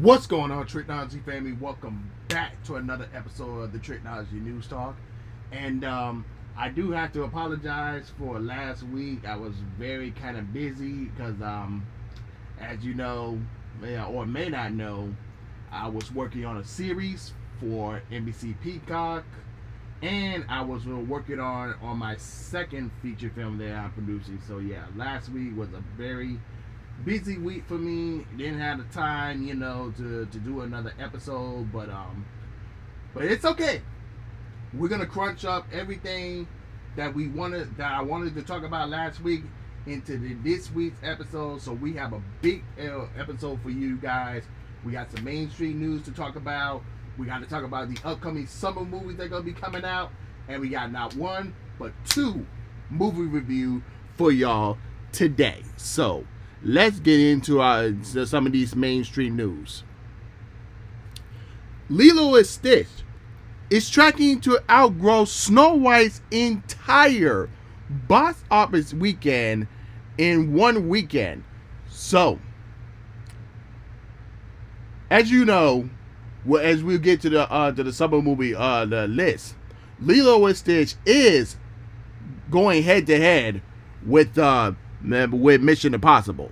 What's going on, Tricology family? Welcome back to another episode of the Tricology News Talk. And I do have to apologize for last week. I was very kind of busy because, as you know, or may not know, I was working on a series for NBC Peacock, and I was working on my second feature film that I'm producing. So yeah, last week was a very busy week for me. Didn't have the time, to do another episode, but it's okay. We're gonna crunch up everything that I wanted to talk about last week into this week's episode. So we have a big episode for you guys. We got some mainstream news to talk about. We got to talk about the upcoming summer movies that are gonna be coming out, and we got not one but two movie review for y'all today. So let's get into some of these mainstream news. Lilo and Stitch is tracking to outgrow Snow White's entire box office weekend in one weekend. So, as you know, as we get to the summer movie the list, Lilo and Stitch is going head to head with Mission Impossible.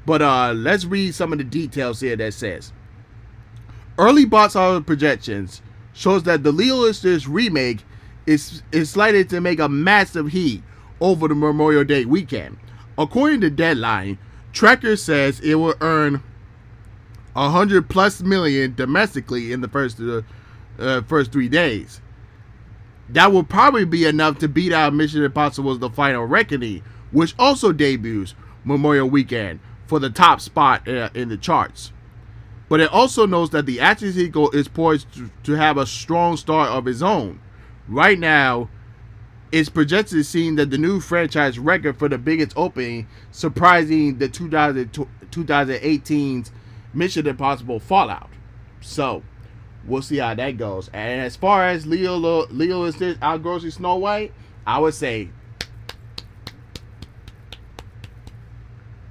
But let's read some of the details here that says early box office projections shows that the Lilo and Stitch remake is slated to make a massive heat over the Memorial Day weekend. According to Deadline, Tracker says it will earn $100+ million domestically in the first 3 days. That will probably be enough to beat out Mission Impossible's The Final Reckoning, which also debuts Memorial Weekend for the top spot in the charts. But it also notes that the action sequel is poised to have a strong start of its own. Right now, it's projected seeing that the new franchise record for the biggest opening, surprising the 2018's Mission Impossible Fallout. So, we'll see how that goes. And as far as Lilo and Stitch outgrossing Snow White, I would say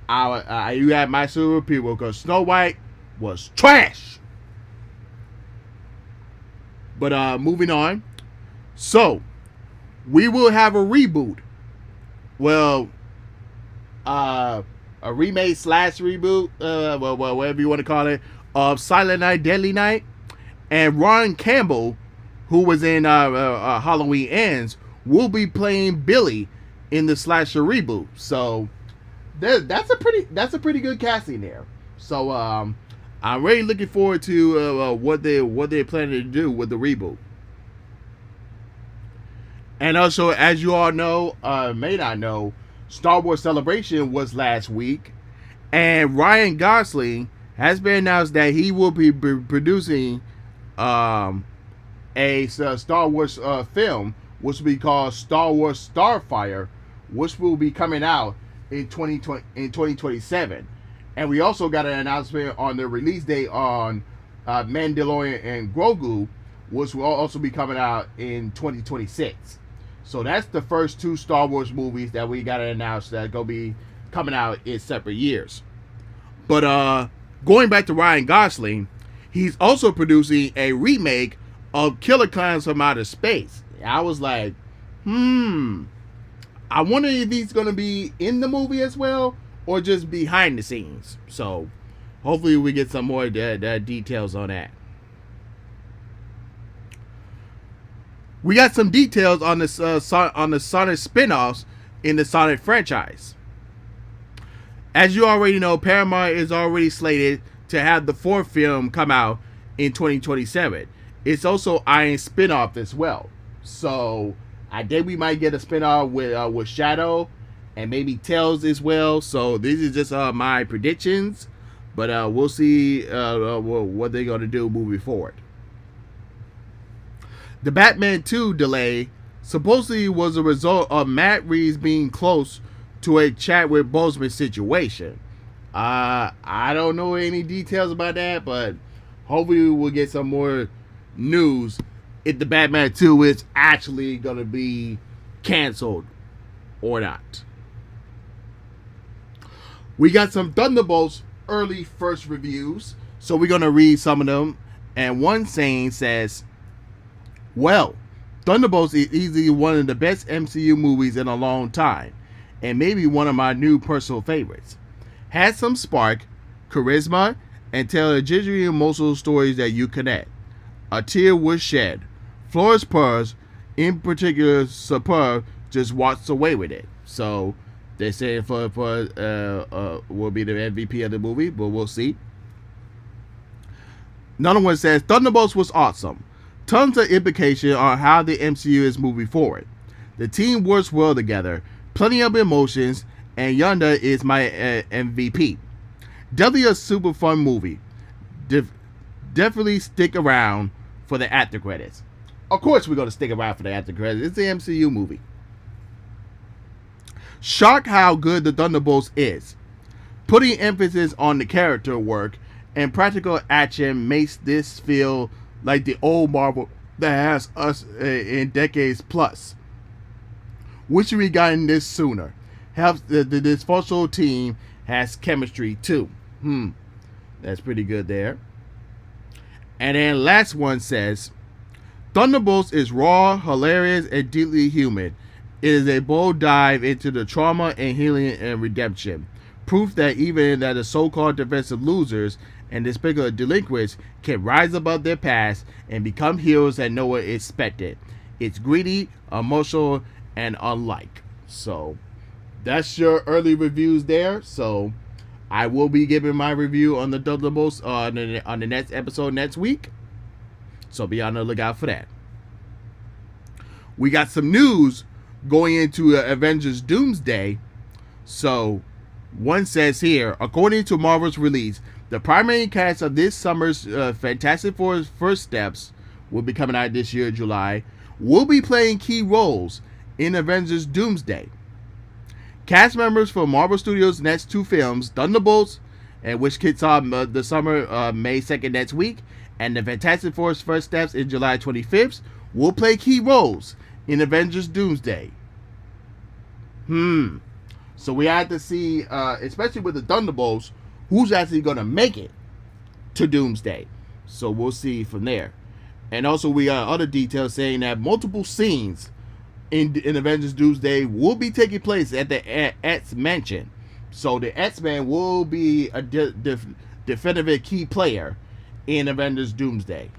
you had my super people, because Snow White was trash. But moving on. So, we will have a reboot. Well, a remake / reboot, whatever you want to call it, of Silent Night, Deadly Night. And Ron Campbell, who was in Halloween Ends, will be playing Billy in the slasher reboot. So that's a pretty good casting there. So I'm really looking forward to what they're planning to do with the reboot. And also, as you all know, may not know, Star Wars Celebration was last week, and Ryan Gosling has been announced that he will be producing a Star Wars film, which will be called Star Wars Starfire, which will be coming out in 2027. And we also got an announcement on the release date on Mandalorian and Grogu, which will also be coming out in 2026. So that's the first two Star Wars movies that we got to announce that are going to be coming out in separate years. But going back to Ryan Gosling, he's also producing a remake of Killer Clowns from Outer Space. I was like, I wonder if he's going to be in the movie as well, or just behind the scenes. So hopefully we get some more details on that. We got some details on this on the Sonic spin-offs in the Sonic franchise. As you already know, Paramount is already slated to have the fourth film come out in 2027. It's also eyeing spin-off as well. So I think we might get a spin-off with Shadow and maybe Tails as well. So these are just my predictions, but we'll see what they're going to do moving forward. The Batman 2 delay supposedly was a result of Matt Reeves being close to a Chadwick Boseman situation. I don't know any details about that, but hopefully we'll get some more news if the Batman 2 is actually going to be canceled or not. We got some Thunderbolts early first reviews. So we're going to read some of them. And one saying says, well, Thunderbolts is easily one of the best MCU movies in a long time, and maybe one of my new personal favorites. Has some spark, charisma, and tell a genuine emotional stories that you connect. A tear was shed. Florence Purr, in particular, superb, just walks away with it. So they're saying Florence Purr will be the MVP of the movie, but we'll see. Another one says Thunderbolts was awesome. Tons of implication on how the MCU is moving forward. The team works well together. Plenty of emotions, and Yonda is my MVP. Definitely a super fun movie. Definitely stick around for the after credits. Of course, we're going to stick around for the after credits. It's the MCU movie. Shocked how good the Thunderbolts is. Putting emphasis on the character work and practical action makes this feel like the old Marvel that has us in decades plus. Wishing we gotten this sooner. Helps the dysfunctional team has chemistry too. That's pretty good there. And then last one says, Thunderbolts is raw, hilarious, and deeply human. It is a bold dive into the trauma and healing and redemption. Proof that even that the so-called defensive losers and despicable delinquents can rise above their past and become heroes that no one expected. It's greedy, emotional, and unlike. So that's your early reviews there. So I will be giving my review on the Thunderbolts on the next episode next week. So be on the lookout for that. We got some news going into Avengers Doomsday. So one says here, according to Marvel's release, the primary cast of this summer's Fantastic Four First Steps will be coming out this year, July, will be playing key roles in Avengers Doomsday. Cast members for Marvel Studios' next two films, Thunderbolts, which kicks off the summer May 2nd next week, and the Fantastic Four's First Steps in July 25th, will play key roles in Avengers Doomsday. So we had to see, especially with the Thunderbolts, who's actually going to make it to Doomsday. So we'll see from there. And also we got other details saying that multiple scenes in Avengers Doomsday will be taking place at the X Mansion. So the X-Men will be a definitive key player in Avengers Doomsday.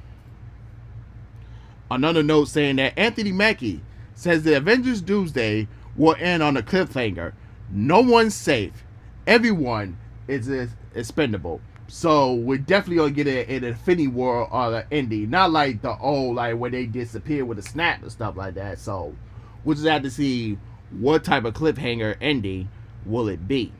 Another note saying that Anthony Mackie says the Avengers Doomsday will end on a cliffhanger. No one's safe. Everyone is expendable. So we're definitely gonna get an Infinity War or an ending, not like the old where they disappear with a snap and stuff like that. So we'll just have to see what type of cliffhanger ending will it be.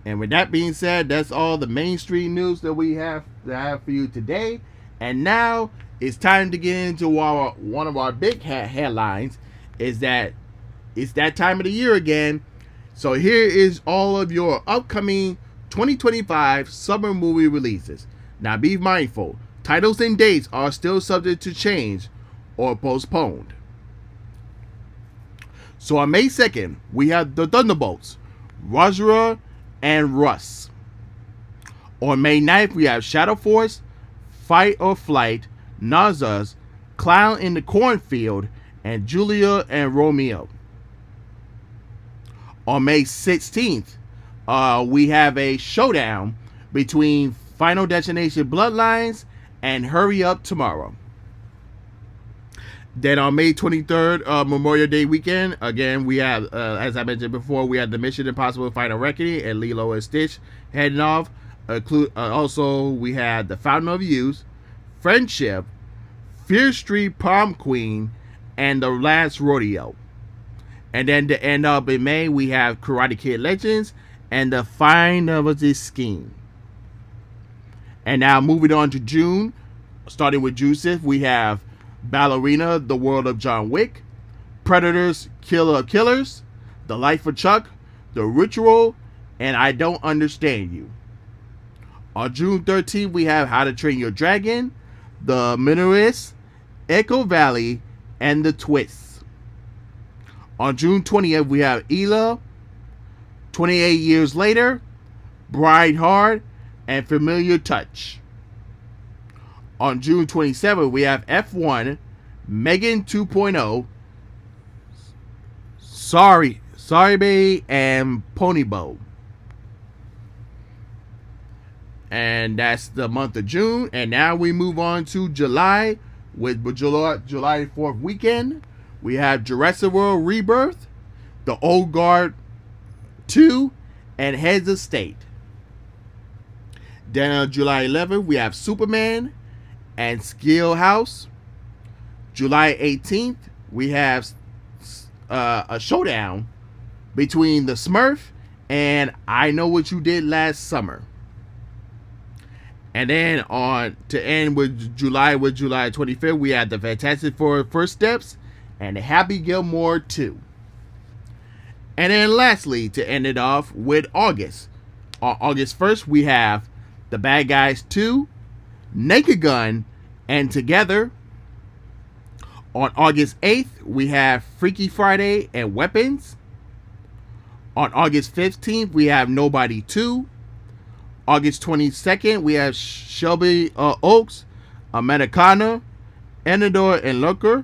And with that being said, that's all the mainstream news that we have for you today. And now it's time to get into one of our big headlines. Is that it's that time of the year again. So here is all of your upcoming 2025 summer movie releases. Now be mindful, titles and dates are still subject to change or postponed. So on May 2nd, we have the Thunderbolts, Rajra and Russ. On May 9th, we have Shadow Force, Fight or Flight, Nazas, Clown in the Cornfield, and Julia and Romeo. On May 16th, we have a showdown between Final Destination Bloodlines and Hurry Up Tomorrow. Then on May 23rd, Memorial Day weekend, again, we have, as I mentioned before, we have the Mission Impossible Final Reckoning and Lilo and Stitch heading off. Also, we had The Fountain of Youth, Friendship, Fear Street Prom Queen, and The Last Rodeo. And then to end up in May, we have Karate Kid Legends and The Finality Scheme. And now moving on to June, starting with June 6th, we have Ballerina, The World of John Wick, Predators, Killer of Killers, The Life of Chuck, The Ritual, and I Don't Understand You. On June 13th, we have How to Train Your Dragon, The Minotaurist, Echo Valley, and The Twists. On June 20th, we have Ela, 28 Years Later, Bride Hard, and The and Familiar Touch. On June 27th, we have F1, Megan 2.0, Sorry Bay, and Ponybo. And that's the month of June. And now we move on to July. With July 4th weekend, we have Jurassic World Rebirth, The Old Guard 2, and Heads of State. Then on July 11th, we have Superman and Skill House. July 18th, we have a showdown between the Smurf and I Know What You Did Last Summer. And then on to end with July 25th, we have the Fantastic Four First Steps and the Happy Gilmore 2. And then lastly, to end it off with August. On August 1st, we have The Bad Guys 2, Naked Gun, and Together. On August 8th, we have Freaky Friday and Weapons. On August 15th, we have Nobody 2. August 22nd, we have Shelby Oaks, Americana, Enador, and Looker.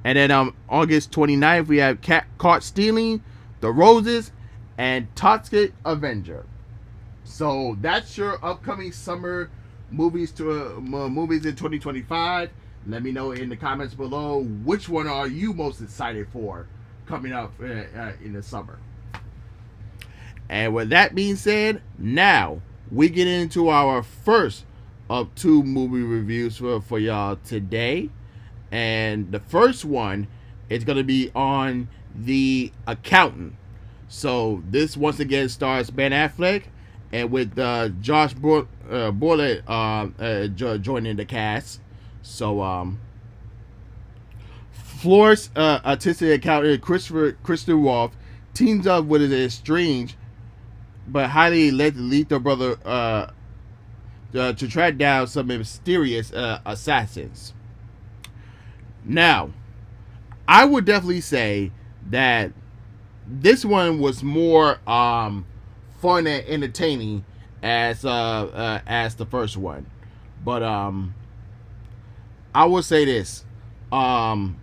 And then August 29th, we have Caught Stealing, The Roses, and Toxic Avenger. So that's your upcoming summer movies movies in 2025. Let me know in the comments below which one are you most excited for coming up in the summer. And with that being said, now we get into our first of two movie reviews for y'all today. And the first one is going to be on The Accountant. So this once again stars Ben Affleck and with Josh Brolin joining the cast. So Florence artistic accountant Kristen Wolf teams up with his estranged but highly lethal brother to track down some mysterious assassins. Now, I would definitely say that this one was more fun and entertaining as the first one, but I will say this: the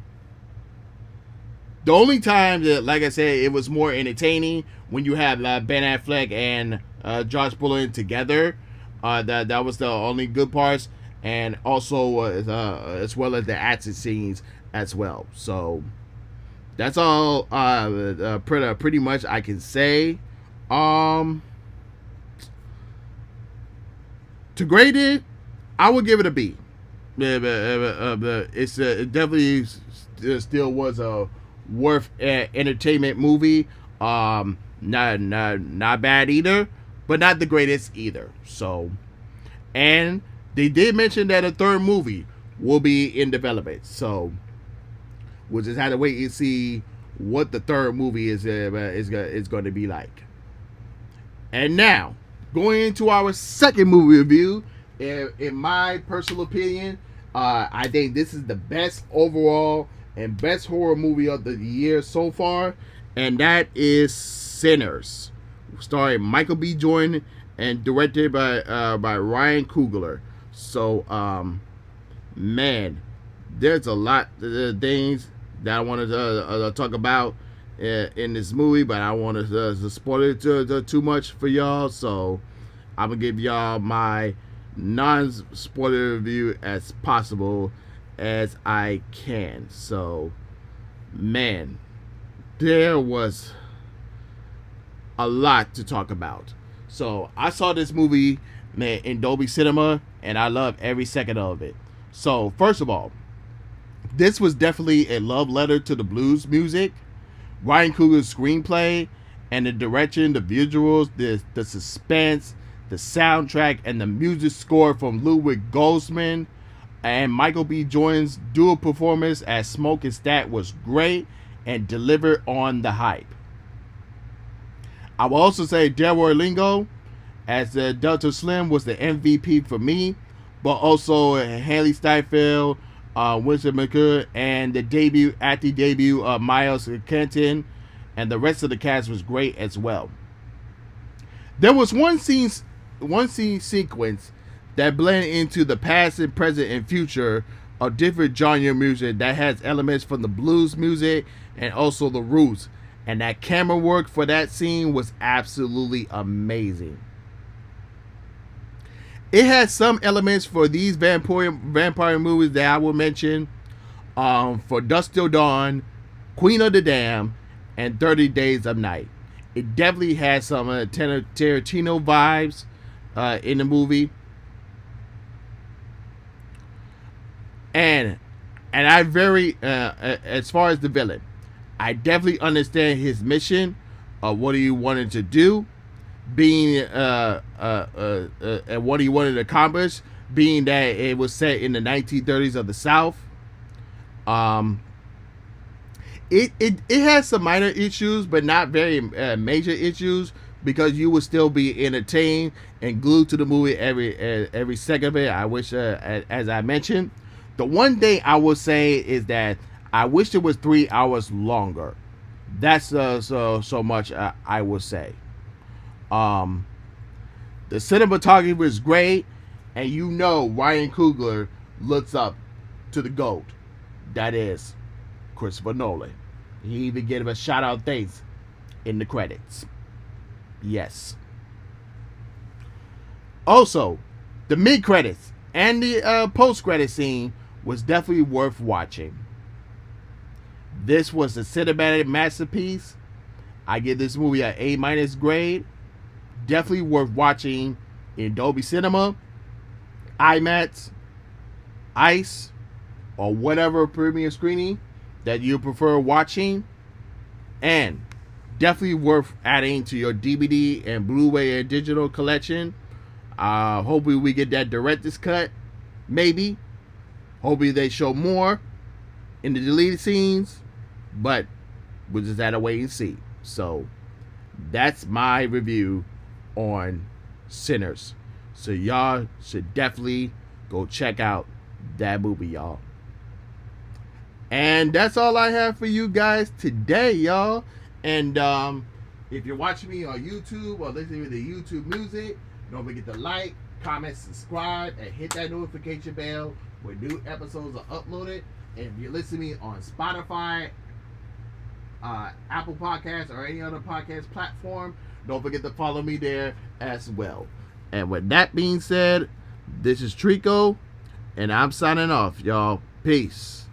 only time that, like I said, it was more entertaining when you had Ben Affleck and Josh Brolin together. That was the only good parts, and also as well as the action scenes as well. So that's all pretty much I can say. To grade it, I would give it a B. It's it definitely still was a worth entertainment movie. Not bad either, but not the greatest either. So, and they did mention that a third movie will be in development. So we'll just have to wait and see what the third movie is going to be like. And now, going into our second movie review, in my personal opinion, I think this is the best overall and best horror movie of the year so far, and that is Sinners, starring Michael B. Jordan and directed by Ryan Coogler. So, man, there's a lot of things that I wanted to talk about in this movie, but I want to spoil it too much for y'all. So, I'm gonna give y'all my non-spoiler review as possible as I can. So, man, there was a lot to talk about. So I saw this movie, man, in Dolby Cinema, and I love every second of it. So first of all, this was definitely a love letter to the blues music. Ryan Coogler's screenplay and the direction, the visuals, the suspense, the soundtrack, and the music score from Ludwig Göransson and Michael B. Jordan's dual performance as Smoke and Stat was great and delivered on the hype. I will also say Delroy Lingo as Delta Slim was the MVP for me, but also Haley Steinfeld, Winston McCure, and the acting debut of Miles Kenton, and the rest of the cast was great as well. There was one scene one scene sequence that blend into the past and present and future of different genre music that has elements from the blues music and also the roots. And that camera work for that scene was absolutely amazing. It has some elements for these vampire movies that I will mention. For Dusk Till Dawn, Queen of the Dam, and 30 Days of Night. It definitely has some Tarantino vibes in the movie. And I very as far as the villain, I definitely understand his mission of what he wanted to do, being and what he wanted to accomplish, being that it was set in the 1930s of the South. It has some minor issues, but not very major issues, because you will still be entertained and glued to the movie every second of it. I wish, as I mentioned, the one thing I would say is that I wish it was 3 hours longer. That's so much I would say. The cinematography is great, and you know Ryan Coogler looks up to the GOAT. That is Christopher Nolan. He even gave a shout out thanks in the credits. Yes. Also, the mid credits and the post credit scene was definitely worth watching. This was a cinematic masterpiece. I give this movie an A- grade. Definitely worth watching in Dolby Cinema, IMAX, ICE, or whatever premium screening that you prefer watching. And definitely worth adding to your DVD and Blu-ray and digital collection. Hopefully we get that director's cut. Maybe. Hopefully they show more in the deleted scenes. But we'll just have to wait and see. So that's my review on Sinners. So y'all should definitely go check out that movie, y'all. And that's all I have for you guys today, y'all. And if you're watching me on YouTube or listening to the YouTube music, don't forget to like, comment, subscribe, and hit that notification bell when new episodes are uploaded. And if you're listening to me on Spotify, Apple Podcasts, or any other podcast platform, don't forget to follow me there as well. And with that being said, this is Trico, and I'm signing off, y'all. Peace.